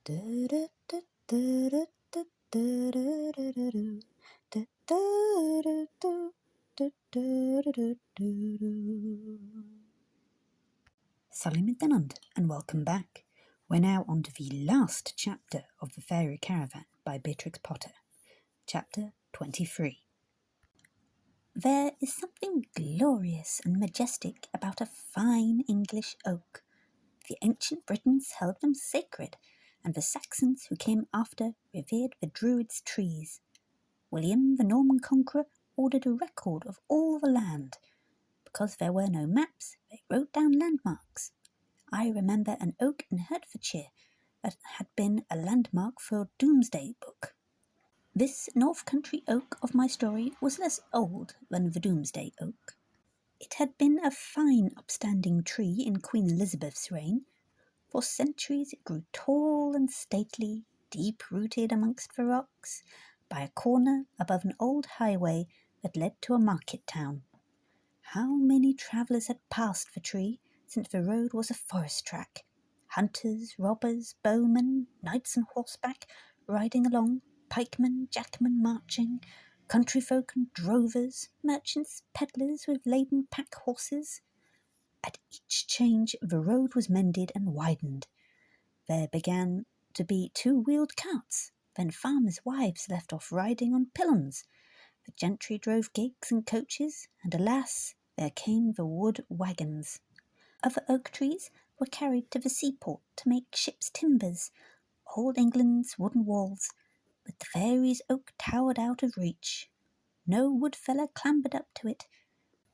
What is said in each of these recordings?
Salim and welcome back. We're now on to the last chapter of the Fairy Caravan by Beatrix Potter, chapter 23. There is something glorious and majestic about a fine English oak. The ancient Britons held them sacred, and the Saxons who came after revered the Druids' trees. William the Norman Conqueror ordered a record of all the land. Because there were no maps, they wrote down landmarks. I remember an oak in Hertfordshire that had been a landmark for a Doomsday Book. This North Country oak of my story was less old than the Doomsday Oak. It had been a fine upstanding tree in Queen Elizabeth's reign. For centuries it grew tall and stately, deep-rooted amongst the rocks, by a corner above an old highway that led to a market town. How many travellers had passed the tree since the road was a forest track? Hunters, robbers, bowmen, knights on horseback, riding along, pikemen, jackmen marching, country folk and drovers, merchants, pedlars with laden pack horses. At each change the road was mended and widened. There began to be two-wheeled carts, then farmers' wives left off riding on pillons. The gentry drove gigs and coaches, and alas, there came the wood wagons. Other oak trees were carried to the seaport to make ships' timbers, old England's wooden walls, but the fairies' oak towered out of reach. No woodfeller clambered up to it.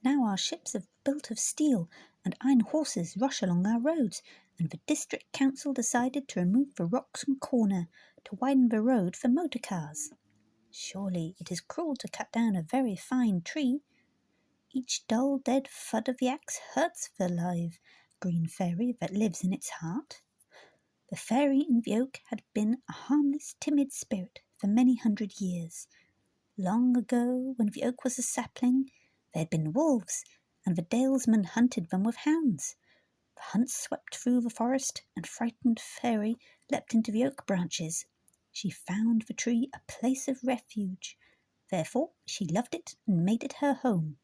Now our ships are built of steel, and iron horses rush along our roads, and the district council decided to remove the rocks and corner to widen the road for motor cars. Surely it is cruel to cut down a very fine tree. Each dull dead thud of the axe hurts the live green fairy that lives in its heart. The fairy in the oak had been a harmless, timid spirit for many 100 years. Long ago, when the oak was a sapling, there had been wolves, and the dalesmen hunted them with hounds. The hunt swept through the forest, and frightened fairy leapt into the oak branches. She found the tree a place of refuge. Therefore she loved it and made it her home.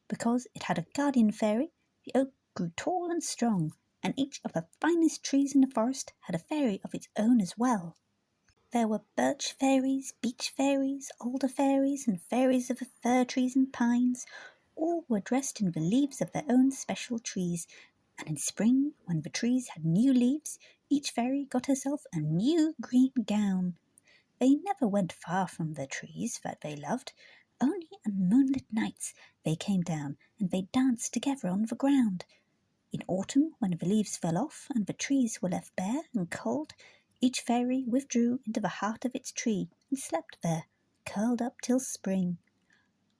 Because it had a guardian fairy, the oak grew tall and strong, and each of the finest trees in the forest had a fairy of its own as well. There were birch fairies, beech fairies, alder fairies, and fairies of the fir trees and pines. All were dressed in the leaves of their own special trees, and in spring, when the trees had new leaves, each fairy got herself a new green gown. They never went far from the trees that they loved. Only on moonlit nights they came down, and they danced together on the ground. In autumn, when the leaves fell off and the trees were left bare and cold, each fairy withdrew into the heart of its tree and slept there, curled up till spring.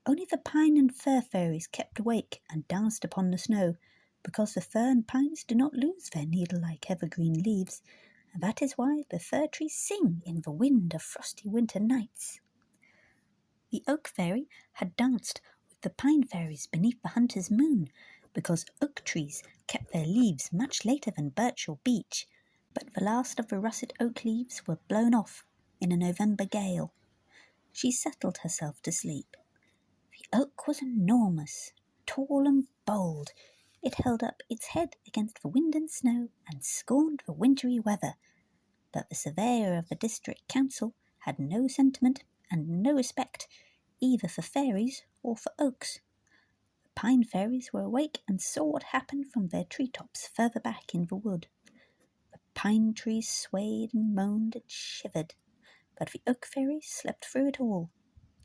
Only the pine and fir fairies kept awake and danced upon the snow, because the fir and pines do not lose their needle-like evergreen leaves, and that is why the fir trees sing in the wind of frosty winter nights. The oak fairy had danced with the pine fairies beneath the hunter's moon, because oak trees kept their leaves much later than birch or beech, but the last of the russet oak leaves were blown off in a November gale. She settled herself to sleep. The oak was enormous, tall and bold. It held up its head against the wind and snow and scorned the wintry weather. But the surveyor of the district council had no sentiment and no respect, either for fairies or for oaks. The pine fairies were awake and saw what happened from their treetops further back in the wood. The pine trees swayed and moaned and shivered, but the oak fairy slept through it all.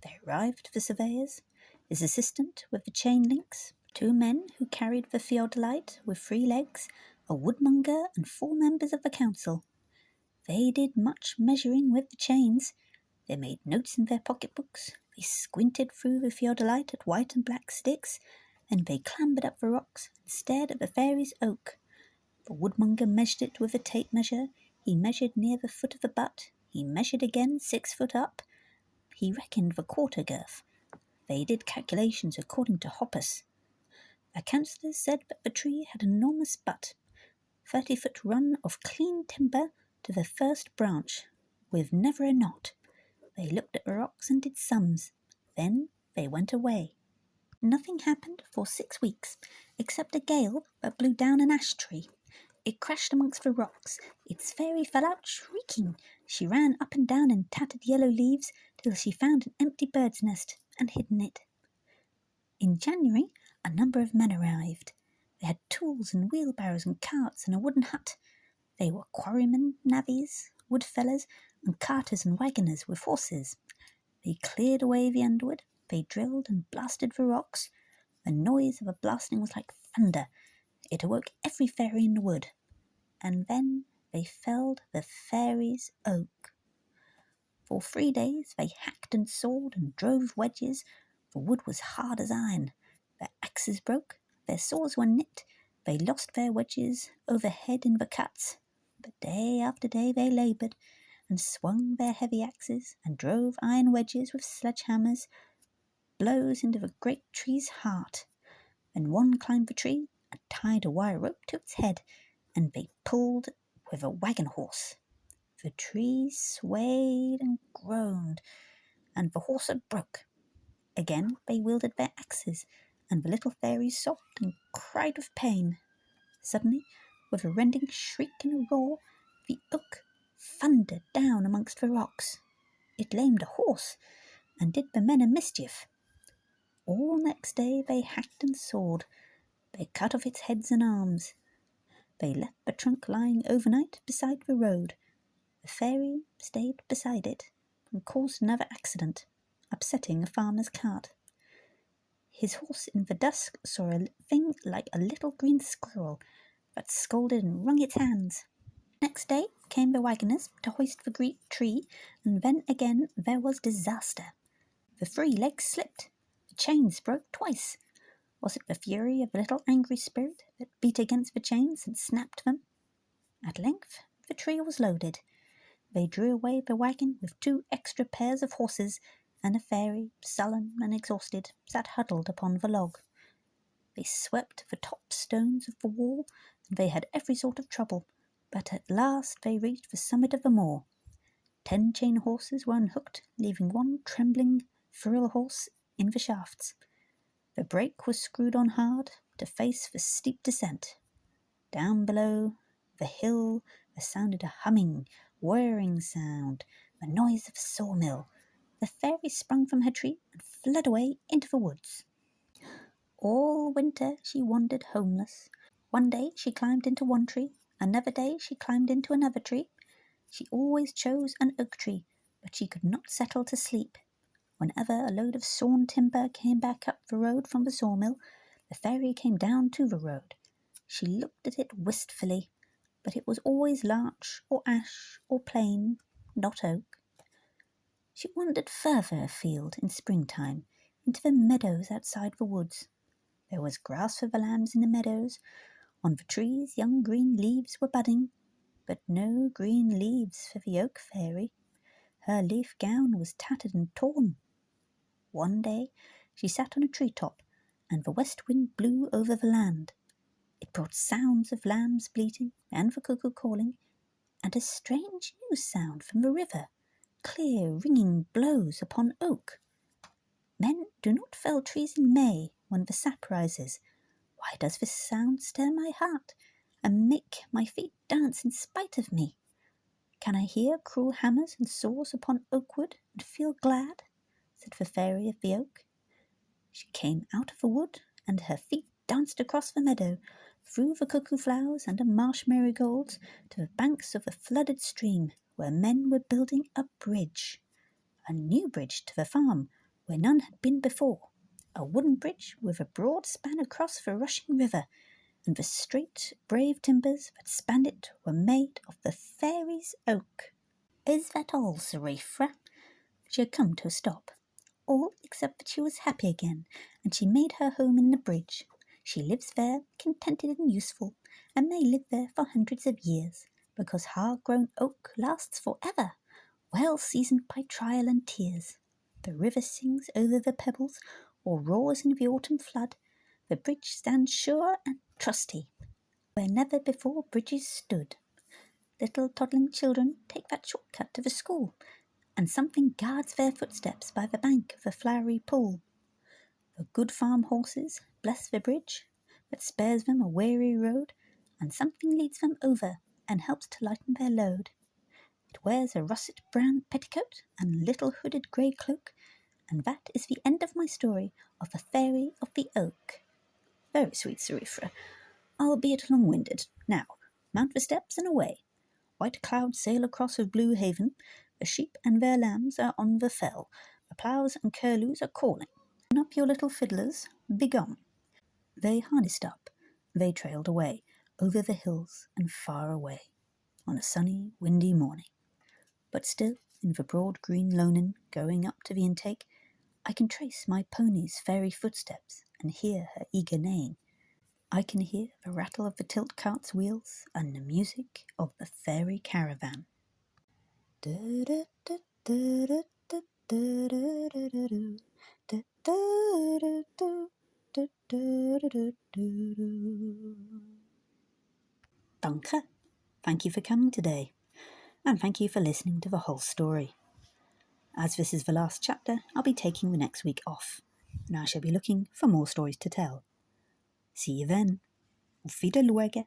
They arrived, the surveyors, his assistant with the chain links, 2 men who carried the theodolite with 3 legs, a woodmonger, and 4 members of the council. They did much measuring with the chains. They made notes in their pocketbooks. They squinted through the theodolite at white and black sticks. Then they clambered up the rocks and stared at the fairy's oak. The woodmonger measured it with a tape measure. He measured near the foot of the butt. He measured again 6 foot up. He reckoned the quarter girth. They did calculations according to Hoppus. The councillors said that the tree had an enormous butt, 30-foot run of clean timber to the first branch with never a knot. They looked at the rocks and did sums. Then they went away. Nothing happened for 6 weeks, except a gale that blew down an ash tree. It crashed amongst the rocks. Its fairy fell out shrieking. She ran up and down in tattered yellow leaves till she found an empty bird's nest and hid in it. In January, a number of men arrived. They had tools and wheelbarrows and carts and a wooden hut. They were quarrymen, navvies, woodfellers, and carters and wagoners with horses. They cleared away the underwood. They drilled and blasted the rocks. The noise of the blasting was like thunder. It awoke every fairy in the wood. And then they felled the fairy's oak. For 3 days they hacked and sawed and drove wedges. The wood was hard as iron. Their axes broke, their saws were nipped. They lost their wedges overhead in the cuts. But day after day they laboured and swung their heavy axes and drove iron wedges with sledgehammers, blows into the great tree's heart. Then one climbed the tree and tied a wire rope to its head, and they pulled with a wagon horse. The tree swayed and groaned, and the hawser broke. Again they wielded their axes, and the little fairies sobbed and cried with pain. Suddenly, with a rending shriek and a roar, the oak thundered down amongst the rocks. It lamed a horse, and did the men a mischief. All next day they hacked and sawed. They cut off its heads and arms. They left the trunk lying overnight beside the road. The fairy stayed beside it and caused another accident, upsetting a farmer's cart. His horse in the dusk saw a thing like a little green squirrel that scolded and wrung its hands. Next day came the wagoners to hoist the great tree, and then again there was disaster. The 3 legs slipped. The chains broke twice. Was it the fury of the little angry spirit that beat against the chains and snapped them? At length the tree was loaded. They drew away the wagon with 2 extra pairs of horses, and the fairy, sullen and exhausted, sat huddled upon the log. They swept the top stones of the wall, and they had every sort of trouble, but at last they reached the summit of the moor. 10 chain horses were unhooked, leaving 1 trembling thrill horse in the shafts. The brake was screwed on hard to face the steep descent. Down below the hill there sounded a humming, whirring sound, the noise of a sawmill. The fairy sprung from her tree and fled away into the woods. All winter she wandered homeless. One day she climbed into one tree, another day she climbed into another tree. She always chose an oak tree, but she could not settle to sleep. Whenever a load of sawn timber came back up the road from the sawmill, the fairy came down to the road. She looked at it wistfully, but it was always larch or ash or plane, not oak. She wandered further afield in springtime, into the meadows outside the woods. There was grass for the lambs in the meadows. On the trees young green leaves were budding, but no green leaves for the oak fairy. Her leaf gown was tattered and torn. One day she sat on a tree-top, and the west wind blew over the land. It brought sounds of lambs bleating and the cuckoo calling, and a strange new sound from the river, clear ringing blows upon oak. Men do not fell trees in May when the sap rises. Why does this sound stir my heart and make my feet dance in spite of me? Can I hear cruel hammers and saws upon oak wood and feel glad? Said the fairy of the oak. She came out of the wood, and her feet danced across the meadow, through the cuckoo flowers and the marsh marigolds, to the banks of a flooded stream, where men were building a bridge. A new bridge to the farm, where none had been before. A wooden bridge with a broad span across the rushing river, and the straight, brave timbers that spanned it were made of the fairy's oak. Is that all, Serifra? She had come to a stop. All except that she was happy again, and she made her home in the bridge. She lives there, contented and useful, and may live there for hundreds of years, because hard-grown oak lasts forever, well seasoned by trial and tears. The river sings over the pebbles, or roars in the autumn flood. The bridge stands sure and trusty, where never before bridges stood. Little toddling children take that shortcut to the school, and something guards their footsteps by the bank of the flowery pool. The good farm horses bless the bridge that spares them a weary road, and something leads them over and helps to lighten their load. It wears a russet brown petticoat and little hooded grey cloak, and that is the end of my story of the Fairy of the Oak. Very sweet, Serifra, albeit long-winded. Now, mount the steps and away. White clouds sail across of blue haven. The sheep and their lambs are on the fell. The ploughs and curlews are calling. Turn up your little fiddlers, begone. They harnessed up. They trailed away, over the hills and far away, on a sunny, windy morning. But still, in the broad green loanen, going up to the intake, I can trace my pony's fairy footsteps and hear her eager neighing. I can hear the rattle of the tilt cart's wheels and the music of the Fairy Caravan. Danke. Thank you for coming today, and thank you for listening to the whole story. As this is the last chapter, I'll be taking the next week off, and I shall be looking for more stories to tell. See you then. Auf Wiedersehen.